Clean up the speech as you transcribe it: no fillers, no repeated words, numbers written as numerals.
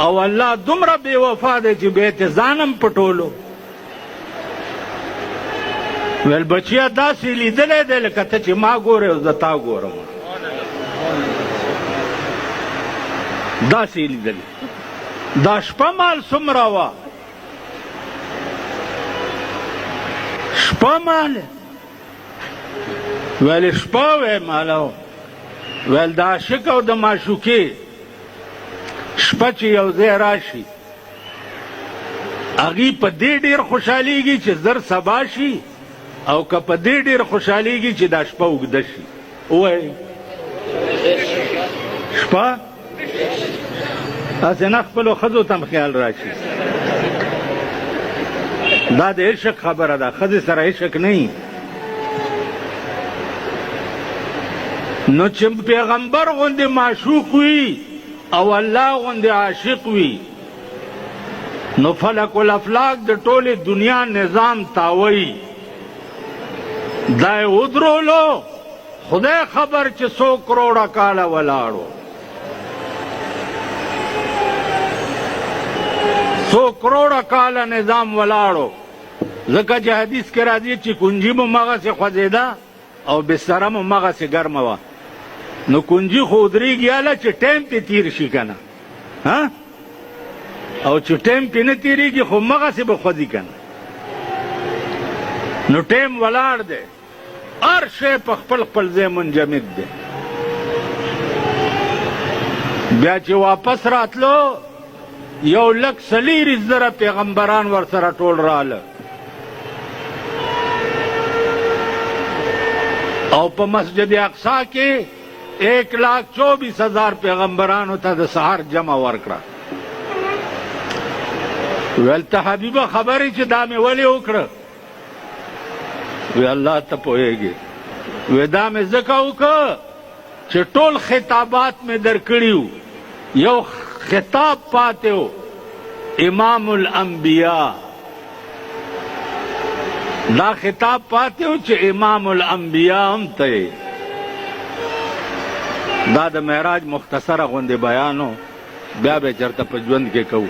او الله دومره بے وفا دی چې بیت ځانم پټولو ول بچیا داسې لیدلې دی لکه ته چې ما ګورې او زه تا ګورم داسې لیدلې دا شپه مال څومره وه شپه مال ول شپه وی ماله ول د عاشق او د معشوقې شپه چې یو ځای راشي هغې په دې ډېر خوشحالیږي چې زر سبا شي او که په دې ډېر خوشحالیږي چې دا شپه اوږده شي ووایي شپه هسې نه خپلو ښځو ته هم خیال راشي دا د عشق خبره ده ښځې سره عشق نه نو چې پیغمبر غوندې معشوق وي او الله غوندې عاشق وي نو فلک الافلاک د ټولې دنیا نظام تاوي دا یې ودرولو خدای خبر چې 100 کروڑه کاله ولاړو 100 کروڑه کاله نظام ولاړو ځکه چې حدیث کې راځي چې کنجي مو مغسې خوځېده او بستره مو مغسې ګرمه وه نو کنجی خودریږي اله چې ټایم پې تیر شي که نه او چې ټایم پې نه تیریږي خو مغسې به خوځي که نه نو ټایم ولاړ دی هر شی په خپل خپل ځای منجمد دی بیا چې واپس راتلو 1,40,000 پیغمبران ورسره ټول راله او په مسجد اقصی کې 1,24,000 پیغمبرانو ته د سحر جمع ورکړه ویل ته حبیبه خبرې چې دا مې ولې وکړه وی الله ته پوهېږي وی دا مې ځکه وکړه چې ټول خطابات مې درکړي یو خطاب پاتې و امام الانبیاء دا خطاب پاتې و چې امام الانبیاء هم ته دا د معراج مختصره غوندې بیانو بیا به چرته په ژوند کې کوو